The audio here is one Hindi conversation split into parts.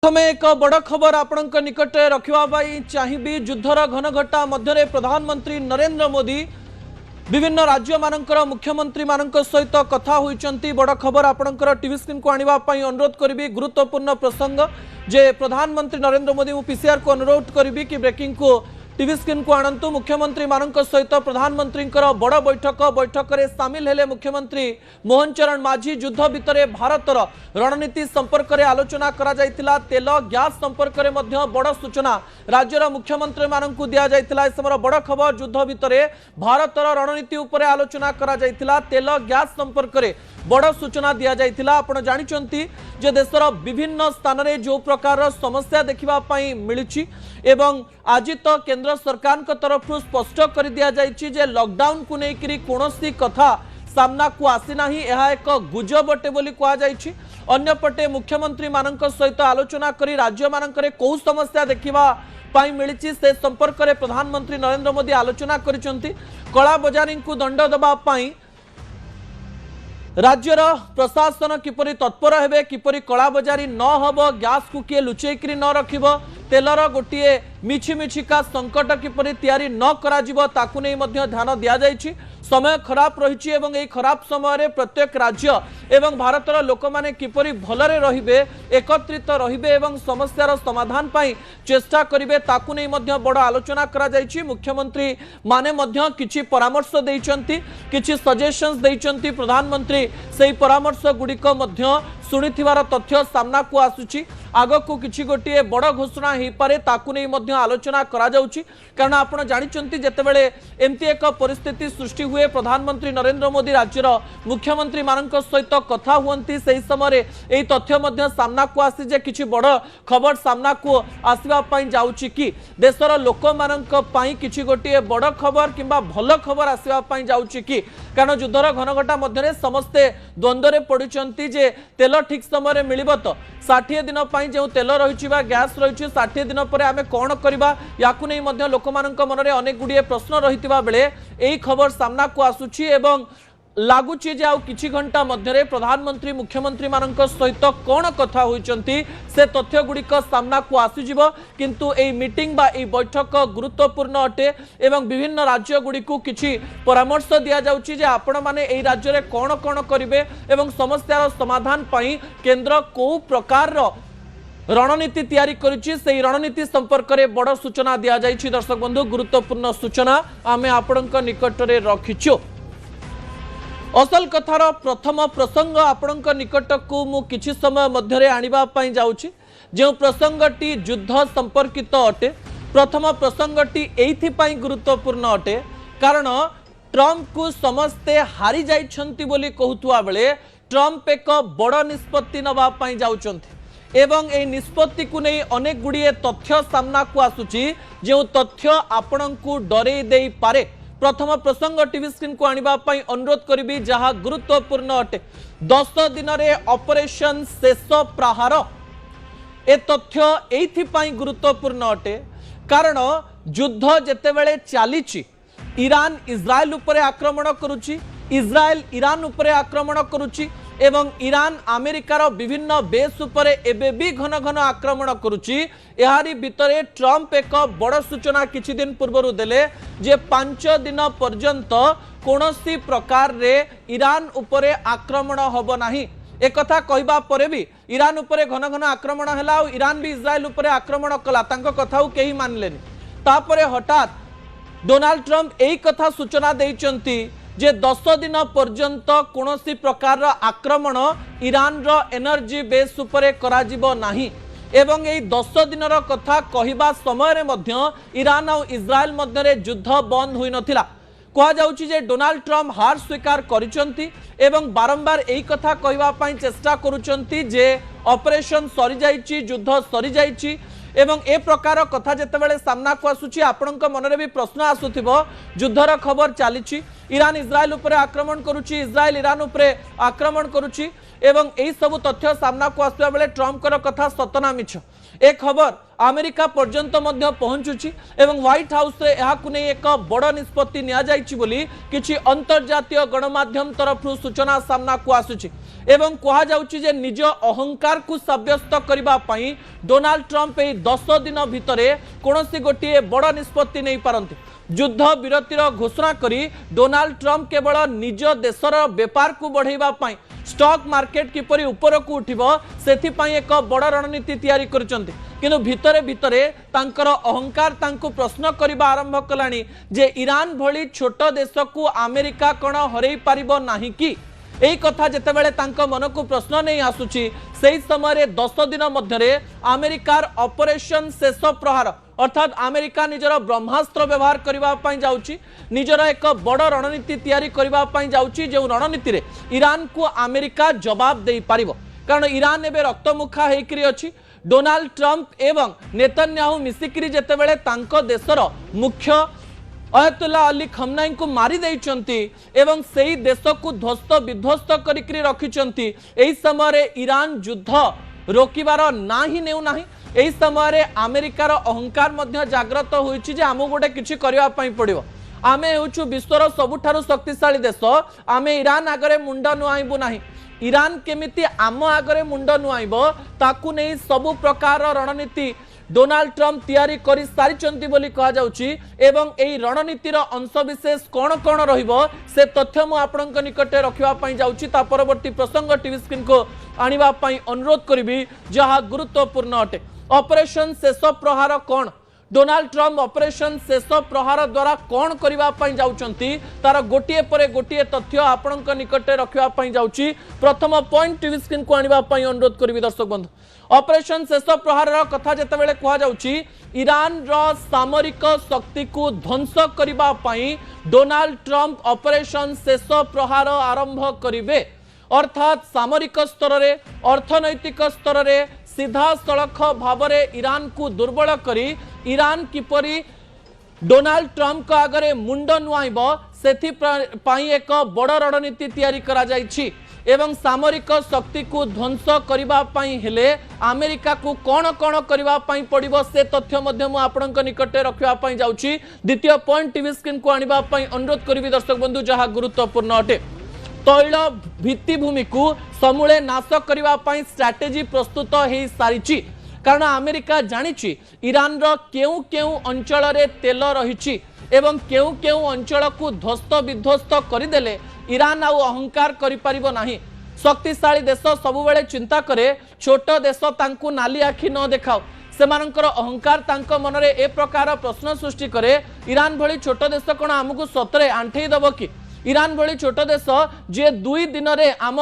प्रथमे एक बड़ खबर आपण निकट रखा चाहिए। युद्धर घनघटा मध्य प्रधानमंत्री नरेंद्र मोदी विभिन्न राज्य मानकर मुख्यमंत्री मान सहित कथा होती। बड़ खबर आपणकर टीवी स्क्रीन को आने अनुरोध करी। गुरुत्वपूर्ण प्रसंग जे प्रधानमंत्री नरेंद्र मोदी पीसीआर को अनुरोध करी कि ब्रेकिंग को टीवी स्क्रीन को आणंतु। मुख्यमंत्री मान सहित प्रधानमंत्री बड़ बैठक में सामिल हेले मुख्यमंत्री मोहन चरण माझी। युद्ध भितर भारतर रणनीति संपर्क में आलोचना करा जायतिला। तेल गैस संपर्क में बड़ सूचना राज्यर मुख्यमंत्री मानकु दिया जायतिला। इस समय बड़ खबर युद्ध भितर भारतर रणनीति उपर आलोचना करा जायतिला। तेल गैस संपर्क में बड़ सूचना दिया जायतिला। आपण जानिचंती जे देशर विभिन्न स्थान में जो प्रकार समस्या देखा मिली एवं आज तो केंद्र सरकार तरफ स्पष्ट कर दिया जायछि जे लॉकडाउन को लेकर कौन कथा सामना को आसीना। यह एक गुजब अटे बोली कहा जायछि। अन्यपटे मुख्यमंत्री मानक सहित आलोचना करी राज्य मानकरे कौ समस्या देखा मिली से संपर्क में प्रधानमंत्री नरेंद्र मोदी आलोचना करिसंती। कला बजारी को दंड दबा राज्यर प्रशासन किपरि तत्पर हेबे, किपरि कला बजारी न हब, गैस को किए लुचेकरी न रखिब, तेलर गोटे मिछि मिछिका संकट किपरि तैयारी न करा ताकु नै मध्य ध्यान दिया जायछि। समय खराब रही एवं यही खराब समय प्रत्येक राज्य एवं भारतर लोक माने किपरि भलरे रहिबे, एकत्रित रहिबे एवं समस्यार समाधान पाई चेष्टा करिवे ताकु नै मध्य बड़ आलोचना करा जायछि। मुख्यमंत्री माने मध्य किछि परामर्श दैछंती, किछि सजेशंस दैछंती। प्रधानमंत्री सेही परामर्श गुडिक मध्य शुणिथिबार तथ्य सामना को आसुछि। आगकू किछि गोटिए बड़ घोषणा हो पारे ताकु नै मध्य आलोचना करा जाउछि। कारण आपण जानिचंती जेतेबेले एमती एक परिस्थिति सृष्टि हुए प्रधानमंत्री नरेंद्र मोदी राज्यर मुख्यमंत्री मानक सहित कथा हुअंती सेही समय एही तथ्य मध्य सामना को आसी जे किछि बड़ खबर सामना को आसीबा पई जाउछि कि देशर लोक मानक पई किछि गोटिए बड़ खबर किंबा भल खबर आसीबा पई जाउछि कि कारण युद्धर घनघटा मध्य समस्ते द्वंद्व रे पड़िचंती जे तेल ठीक समय मिलिबो तो 60 दिन जो तेल रही गैस रही 60 दिन पर आम कौन करवा याकू नहीं मध्य लोक मानक मन में अनेक गुड़िए प्रश्न रही बेले यही खबर सामना को आसुची एवं लगुची जे आउ किछि घंटा मध्य प्रधानमंत्री मुख्यमंत्री मानक सहित कौन कथा होइचंती से तथ्य गुड़िक सामना को आसीजिवो। किंतु एई मीटिंग बा एई बैठक गुरुत्वपूर्ण अटे एवं विभिन्न राज्य गुड़िक किछि परामर्श दिया जाउची जे आपण माने एई राज्य रे कौन कौन करिवे एवं समस्यार समाधान पई केंद्र को प्रकार रणनीति तैयारी करिछि सेही रणनीति संपर्क में बड़ सूचना दिया जाइछि। दर्शक बंधु गुरुत्वपूर्ण सूचना आमे आपणक निकट रे रखिछु। असल कथार प्रथम प्रसंग आपणक निकट को मु किछि समय मध्य आनिबा पई जाउछि। जो प्रसंगटी युद्ध संपर्कित अटे। प्रथम प्रसंगटी एथि पई गुरुत्वपूर्ण अटे कारण ट्रंप को समस्ते हारी जाइछंती बोली कहउतुआ बेले ट्रंप एक बड़ निष्पत्ति नबा पई जाउछंती एवं ए निष्पत्ति को नहीं अनेक गुड़िए तथ्य सामना को आसुची जो तथ्य आपणको डरे दे पारे। प्रथम प्रसंग टीवी स्क्रीन को आनिबा पई अनुरोध करिबी जहा गुरुत्वपूर्ण अटे। 10 दिन रे ऑपरेशन शेष प्रहार ए तथ्य एथि पई गुरुत्वपूर्ण अटे कारण युद्ध जेतेबेले चालीची ईरान इजराइल उपरे आक्रमण करुची, इजराइल ईरान उपरे आक्रमण करुची एवं ईरान अमेरिकार विभिन्न बेस उपरे एबे भी घन घन आक्रमण करुची। एहारी भितरे ट्रंप एक बड़ सूचना किछि दिन पूर्व देले जे 5 दिन पर्यंत कोनोसी प्रकार रे ईरान उपरे आक्रमण होबो नाही। एक कथा कहबा परे भी ईरान उपरे घन घन आक्रमण हैला और ईरान भी इजराइल उपरे आक्रमण कला तांको कथाउ केही मानलेनी। तापरे हठात डोनाल्ड ट्रंप एही कथा सूचना दैचंती जे 10 दिन पर्यंत कोनोसी प्रकार आक्रमण ईरान रो एनर्जी बेस उपरे कराजिबो नाही एवं एही 10 दिन कथा कहिबा समय रे मध्य ईरान और इजराइल मध्य युद्ध बंद हुई नथिला। कहा जाउची जे डोनाल्ड ट्रंप हार स्वीकार करिसंती एवं बारंबार एही कथा कहिबा पई चेष्टा करूचंती जे ऑपरेशन सरी जाइची, युद्ध सरी जाइची एवं ए प्रकार कथा जेतेबेले सामना को आसुची आपणक मन रे भी प्रश्न आसुथिबो। युद्धर खबर चलीची इरान इज्राएल उपरे आक्रमण करुच्ची, इज्राएल इरान उपरे आक्रमण करुच्ची एवं यही सब तथ्य सामना को आसुवा बेले ट्रम्प कथा सतना मिछ ए खबर अमेरिका पर्यंत मध्य पहुंचुची एवं व्हाइट हाउस रे एहाकु नै एक बड़ निष्पत्ति निया जायछि बोली किछि अंतर्जातीय गणमाध्यम तरफ सूचना सामना को आसुची एवं कहा जाउछि जे निज अहंकार को साब्यस्त करिबा पई डोनाल्ड ट्रम्प ए 10 दिन भितरे कोनोसी गोटिए बड़ निष्पत्ति नै पारंती। युद्ध विरतिर घोषणा करी डोनाल्ड ट्रम्प केवल निज देशर व्यापार को बढ़ाइबा पई स्टॉक मार्केट किपरि ऊपर को उठिबो सेथि पई एक बड़ रणनीति तैयारी करचंती किंतु भितरे भितरे तांकर अहंकार तांको प्रश्न करिबा आरंभ कलानी जे ईरान भली छोट देश को अमेरिका कोन हरई पारिबो नाही कि एई कथा जेतेबेले तांको मन को प्रश्न नहीं आसुची सेही समय 10 दिन मध्यरे अमेरिकार ऑपरेशन शेष प्रहार अर्थात अमेरिका निजर ब्रह्मास्त्र व्यवहार करबा पई जाउची निजर एक बड़ रणनीति तैयारी करबा पई जाउची जे रणनीति रे ईरान को अमेरिका जवाब देई पारिबो कारण ईरान एबे रक्तमुखा हेकरी अछि। डोनाल्ड ट्रम्प एवं नेतन्याहू मिसिकरी जेतेबेले तांको देशर मुख्य अयतुल्ला अली खमनाई को मारी देइचंती एवं सेही देश को ध्वस्त विध्वस्त करिकरी रखिचंती एही समय ईरान युद्ध रोकिबार ना ही नेउ नाही। एही समय अमेरिकार अहंकार मध्य जागृत होइछि जे आमु गोटे किछि करिवा पई पड़िबो आमे हेउछु विश्वर सबुठारु शक्तिशाली देश आमे ईरान आगरे मुंड नुआइबु नाही ईरान केमिति आम आगरे मुंड नुआइबो ताकू नै सबु प्रकार रणनीति डोनाल्ड ट्रम्प तैयारी करि सारिचंती बोली कहा जाउची एवं एई रणनीतिर अंशविशेष कोन कोन रहिबो से तथ्य मु आपनक निकटे रखिबा पई जाउची ता परवर्ती प्रसंग टीवी स्क्रीन को आनिबा पई अनुरोध करिबी जहा गुरुत्वपूर्ण अटे। ऑपरेशन शेष प्रहार कोन डोनाल्ड ट्रम्प ऑपरेशन शेष प्रहार द्वारा कौन करने जाउचंती तार गोटे पर गोटे तथ्य आपणक निकटे रखा जाउची। प्रथम पॉइंट टीवी स्क्रीन को आनिबा पई अनुरोध करिबी दर्शक बंधु ऑपरेशन शेष प्रहार कथा जेतेबेले कहा जाउची ईरान रो सामरिक शक्ति को ध्वंस करबा पई डोनाल्ड ट्रम्प ऑपरेशन शेष प्रहार आरंभ करिवे अर्थात सामरिक स्तर रे अर्थनैतिक स्तर रे सीधा सड़क भाव ईरान को दुर्बल करी ईरान किपरि डोनाल्ड ट्रम्प का आगरे मुंड नुआइब सेथि पई एक बड़ रणनीति तैयारी करा जाइछि एवं सामरिक शक्ति को ध्वंस करबा पई हेले अमेरिका को कौन कौन करबा पई पड़िबो से तथ्य मध्य मु आपनक निकटे रखिबा पई जाउछि। द्वितीय पॉइंट टीवी स्क्रीन को आनिबा पई अनुरोध करिबी दर्शक बंधु जहा गुरुत्वपूर्ण अटे। तैल भित्तिभूमि को समूले नाश करबा पई स्ट्रैटेजी प्रस्तुत हे सारिछि कारण अमेरिका जानिछि ईरान रो केउ केउ अंचल रे तेल रहिछि एवं केउ केउ अंचल को ध्वस्त विध्वस्त करदेले ईरान आउ अहंकार करि परिबो नाही। शक्तिशाली देश सबुबेले चिंता करे छोट देश तांकु नाली आखि न देखाओ सेमानकर अहंकार तांको मनरे ए प्रकार प्रश्न सृष्टि करे ईरान भली छोट देश कोन हमकु सतरे आंठेई दबो कि ईरान भली छोट देश जे 2 दिन रे आम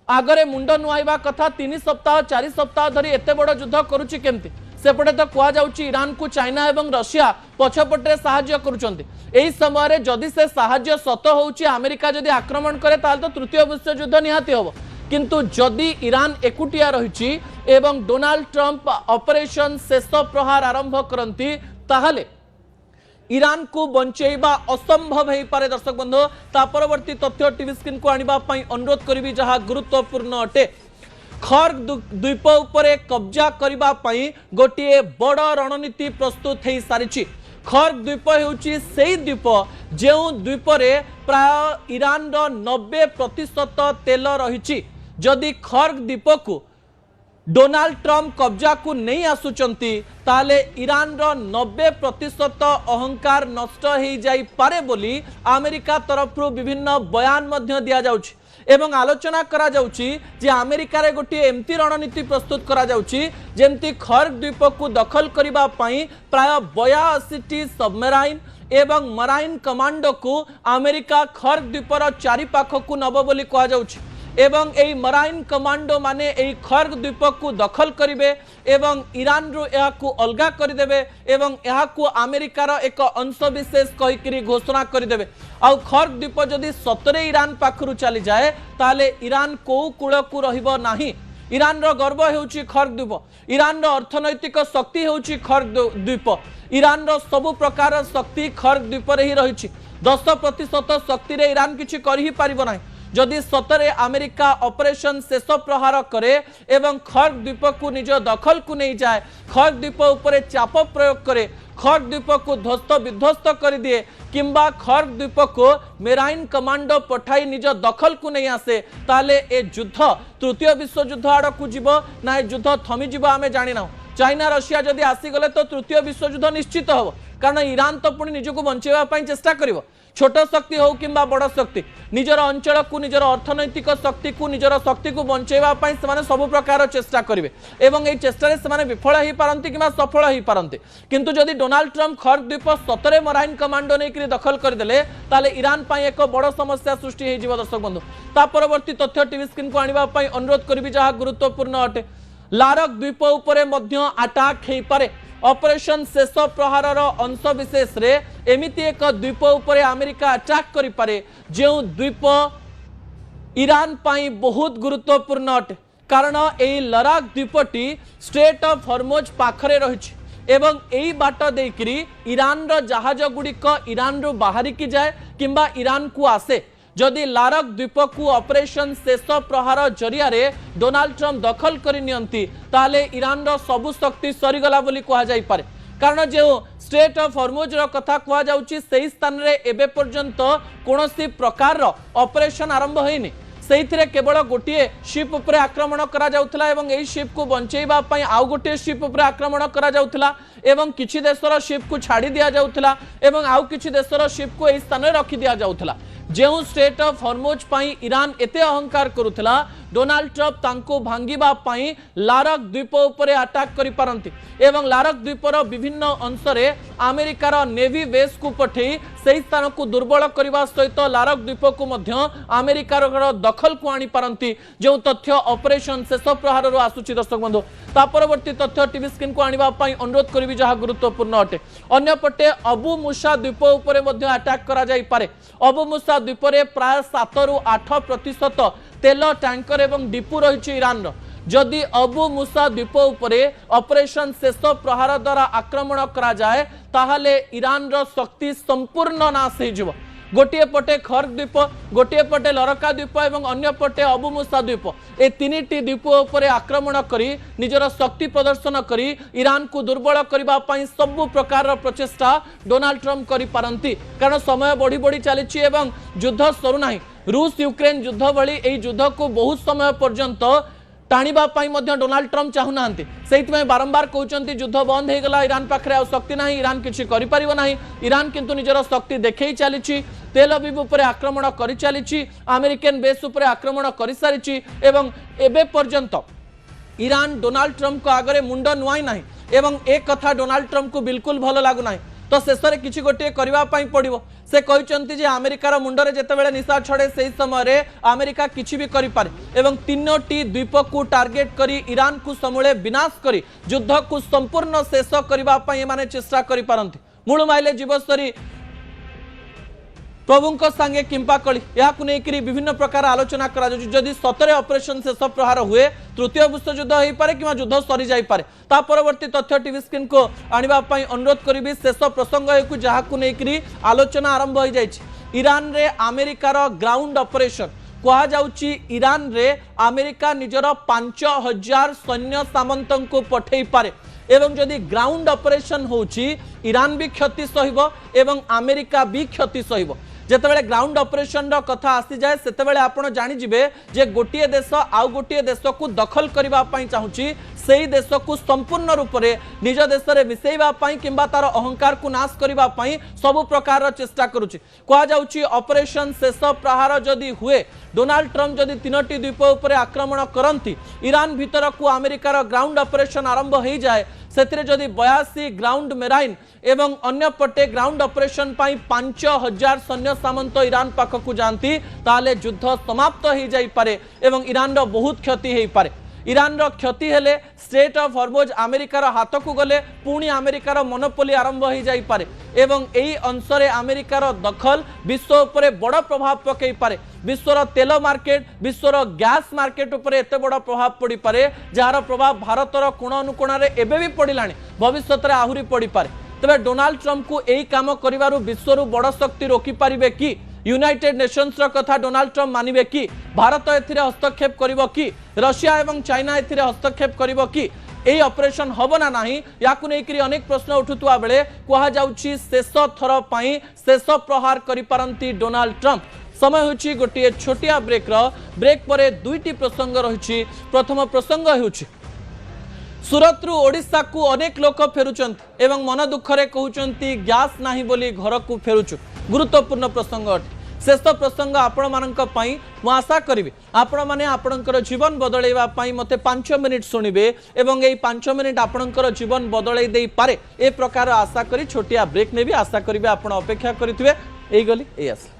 आगरे मुंड नुआइबा कथा 3 सप्ताह 4 सप्ताह धरी एते बड़ युद्ध करूची केमती सेपटे तो कह जाउची ईरान को चाइना एवं रशिया पछपटे साहाय्य करूचंती एही समय रे जदि से साहाय्य सत होउची अमेरिका जदि आक्रमण करे ताल तो तृतीय विश्व युद्ध निहाती होबो किंतु जदि ईरान एकुटिया रहिची एवं डोनाल्ड ट्रम्प ऑपरेशन शेष प्रहार आरंभ करंती ताहले ईरान को बंचेबा असंभव हो पारे। दर्शक बंधु ता परवर्ती तथ्य टीवी स्क्रीन को आनिबा पई अनुरोध करिबी जहा गुरुत्वपूर्ण अटे। खर्ग द्वीप उपरे कब्जा करिबा पई गोटिए बड़ रणनीति प्रस्तुत हो सारिछि। खर्ग द्वीप हेउची सेही द्वीप जेउ द्वीप रे प्राय ईरान रो 90% तेल रहिछि जदि खर्ग द्वीप को डोनाल्ड ट्रम्प कब्जा को नहीं आसुचंती ताले ईरान रो 90% अहंकार नष्ट हो जाई पारे बोली अमेरिका तरफ विभिन्न बयान मध्य दिया जाउछि एवं आलोचना करा जाउछि जे अमेरिका रे गोटे एमती रणनीति प्रस्तुत करा जाउछि जेमती खर्ग द्वीप को दखल करिबा पई प्राय 82टी सबमराइन एवं मराइन कमांडो को अमेरिका खर्ग द्वीपर चारि पाख को नब बोली कहा जाउछि एवं एई मराइन कमांडो माने एई खर्ग द्वीप को दखल करिवे एवं ईरान रो या को अलगा करदेवे एवं या को अमेरिकार एक अंश विशेष कहिकरी घोषणा करदेवे आ खर्ग द्वीप जदि सतरे ईरान पाखरु चली जाए ताले ईरान को कूल को रहिबो नाही ईरान रो गर्व हेउची खर्ग द्वीप ईरान रो अर्थनैतिक शक्ति हेउची खर्ग द्वीप ईरान रो सबु प्रकार शक्ति खर्ग द्वीप रे ही रहिछि 10% शक्ति रे ईरान किछि करही पारिबो नाही जदि सतरे अमेरिका ऑपरेशन शेष प्रहार करे एवं खर्ग द्वीप को निज दखल को नहीं जाए खर्ग द्वीप उपरे चाप प्रयोग करे खर्ग द्वीप को ध्वस्त विध्वस्त कर दिए किंबा खर्ग द्वीप को मेराइन कमांडो पठाई निज दखल को नहीं आसे ताले ए युद्ध तृतीय विश्व युद्ध आड़ को जीव ना युद्ध थमी जीव आमे जानि ना चाइना रशिया जदि आसीगले तो तृतीय विश्व युद्ध निश्चित हम कारण ईरान तो पुणी निजक बंचाइबा चेष्टा करिवो छोट शक्ति हो कि बड़ शक्ति निजर अंचल को निजर अर्थनैतिक शक्ति को निजर शक्ति को बंचाइबा से सब प्रकार चेष्टा करेंगे एवं यही चेष्टा से विफल हो पारती कि सफल हो पारती किंतु जदि डोनाल्ड ट्रंप खर्ग द्वीप सतरे मराइन कमांडो नहीं दखल करदे ताले ईरान एक बड़ समस्या सृष्टि हो दर्शक बंधु ता परवर्ती तथ्य टीवी स्क्रीन को आने अनुरोध करी जहाँ गुरुत्वपूर्ण अटे लारक द्वीप उपरे मध्य अटैक हो पारे ऑपरेशन शेष प्रहार अंश विशेष रे एमिति एक द्वीप उपरे अमेरिका अटैक करि पारे जो द्वीप ईरान पाई बहुत गुरुत्वपूर्ण अटे कारण एई लराक द्वीपटी स्ट्रेट ऑफ हॉर्मुज पाखरे रहिछि एवं एई बाट देकरी ईरान रो जहाज गुड़िक ईरान रो बाहरी की जाए किंबा ईरान को आसे जदि लारक द्वीप को ऑपरेशन शेष प्रहार जरिया रे डोनाल्ड ट्रंप दखल कर नियंती ताले ईरान रो सबु शक्ति सरीगला बोली कहा जाई पारे कारण जो स्ट्रेट ऑफ हॉर्मुज रो कथा कहा जाउची सेही स्थान रे एबे पर्यंत कोनोसी प्रकार रो ऑपरेशन आरंभ होइनी सेहिथिरे केवल गोटे शिप उपरे आक्रमण करा जाउथला एवं एही शिप को बंचेइबा पई आउ गोटे शिप उपरे आक्रमण करा जाउथला एवं किछि देशर शिप को छाड़ी दिया जाउथला एवं आउ किछि देशर शिप को एही स्थान रे रखि दिया जाउथला जो straight of Hormuz pi Iran एते अहंकार करुथला डोनाल्ड ट्रंप तांको भांगिबा पाई लारक द्वीप उपरे अटैक करि पारंती एवं लारक द्वीपर विभिन्न अंशरे अमेरिकार नेवी बेस को पठेई सेही स्थान को दुर्बल करबा सहित लारक द्वीप को मध्य अमेरिकार दखल को आनी पारंती जो तथ्य ऑपरेशन शेष प्रहार रो आसुची दर्शक बंधु ता परवर्ती तथ्य टीवी स्क्रीन को आनिबा पाई अनुरोध करिवि जहाँ गुरुत्वपूर्ण अटे अन्य पटे अबु मूसा द्वीप उपरे मध्य अटैक करा जाई पारे अबु मूसा द्वीप रे प्राय 7 रु 8% तेल टैंकर एवं डिपो रही ईरान रो जदि अबु मूसा द्वीप उपरे ऑपरेशन शेष प्रहार द्वारा आक्रमण करा जाए ताहले ईरान रो शक्ति संपूर्ण नाश हो जिवो गोटे पटे खर्ग द्वीप गोटे पटे लरका द्वीप एवं अन्य पटे अबु मूसा द्वीप ए तीनिटी द्वीप उपरे आक्रमण करी निजर शक्ति प्रदर्शन करी ईरान को दुर्बल करबा पई सब प्रकार प्रचेष्टा डोनाल्ड ट्रंप करि पारंती कारण समय बढ़ी बढ़ी चली एवं युद्ध सरू नाही रूस यूक्रेन युद्ध भली ए युद्ध को बहुत समय पर्यंत टाणीबा पाई मध्य डोनाल्ड ट्रंप चाहूना से बारंबार कहते युद्ध बंद हो गला ईरान पाखे आ शक्ति ना ईरान किसी कर ईरान किंतु निजर शक्ति देखई चली तेल अवीव उपर आक्रमण कर चली अमेरिकन बेस उपर आक्रमण कर सारी एवं एबे पर्यंत ईरान डोनाल्ड ट्रंप को आगे मुंड नुआई ना एवं एक कथा डोनाल्ड ट्रंप को बिल्कुल भल लगुना तो शेष में किसी गोटे करने पड़ो से कहते अमेरिकार मुंडरे जितेबाला निशा छड़े से समय अमेरिका किसी भी करें एवं तीनोटी द्वीप को टार्गेट करी ईरान को समूले विनाश करी युद्ध को संपूर्ण शेष करने चेष्टा करपारती मूल माइले जीवस्वरी प्रभु सांगे किंपा कली या विभिन्न प्रकार आलोचना करी सतरे ऑपरेशन शेष प्रहार हुए तृतीय विश्व युद्ध हो पारे कि युद्ध सरी जाई पारे ता परवर्ती तथ्य टीवी स्क्रीन को आनिबा पई अनुरोध करी शेष प्रसंग को जहाँ को लेकरी आलोचना आरंभ हो जाए ईरान रे अमेरिकार ग्राउंड ऑपरेशन कहा जाउची ईरान रे अमेरिका निजर 5000 सैन्य सामंत को पठेई पारे एवं जदि ग्राउंड ऑपरेशन होची ईरान भी क्षति सहिबो एवं अमेरिका भी क्षति सहिबो जेतेबेले ग्राउंड ऑपरेशन रो कथा आसी जाए सेतेबेले आपण जानि जिवे जे गोटिए देश आउ गोटिए देश को दखल करबा पई चाहूची सेही देश को संपूर्ण रूप से निज देश में मिसेइबा पई किंबा तार अहंकार को नाश करबा पई सब प्रकार चेष्टा करूची कहा जाउची ऑपरेशन शेष प्रहार जदि हुए डोनाल्ड ट्रंप जदि तीनोटी द्वीप उपर आक्रमण करती ईरान भीतर को अमेरिकार ग्राउंड ऑपरेशन आरंभ हो जाए से जदि 82 ग्राउंड मेराइन एवं अन्य पटे ग्राउंड ऑपरेशन पाई 5000 सैन्य सामंत ईरान पाखक जाती ताले युद्ध समाप्त हो जाई पारे एवं ईरान रो बहुत क्षति हो पारे ईरान रो क्षति हेले स्ट्रेट ऑफ हॉर्मुज अमेरिकार हाथ को गले पुणी अमेरिकार मोनोपोली आरंभ हो जाई पारे एवं एही अंशरे अमेरिकार दखल विश्व उपरे बड़ प्रभाव पकई पारे विश्वर तेल मार्केट विश्वर गैस मार्केट उपरे एते बड़ प्रभाव पड़ी पारे जार प्रभाव भारतर कोण अनुकोण रे एबे भी पड़िलानी भविष्य रे आहुरी पड़ी पारे तबे डोनाल्ड ट्रंप को एही काम करिवारु विश्वरु बड़ शक्ति रोकी पारिबे कि यूनाइटेड नेशंस रो कथा डोनाल्ड ट्रंप मानिबे कि भारत एथिरे हस्तक्षेप करिवो कि रशिया एवं चाइना एथिरे हस्तक्षेप करिवो कि एही ऑपरेशन हबो ना नाही याकु नै करी अनेक प्रश्न उठुतुआ बेले कहा जाउची शेष थर पई शेष प्रहार करि पारंती डोनाल्ड ट्रंप समय होची गोटे छोटिया ब्रेक परे दुईटी प्रसंग रही प्रथम प्रसंग होची सूरत रु ओडिशा को अनेक लोक फेरुचंती एवं मन दुखरे कहउचंती गैस नाही बोली घर को फेरुचु गुरुत्वपूर्ण प्रसंग अटे शेष प्रसंग आपण मानक पई मु आशा करिवे आपण माने आपणकर जीवन बदलैबा पई मते 5 मिनिट सुनिबे एवं एई 5 मिनिट आपणकर जीवन बदलै देई पारे ए प्रकार आशा करी छोटिया ब्रेक ने भी आशा करिवे आपण अपेक्षा करिथिबे एई गली एई आशा।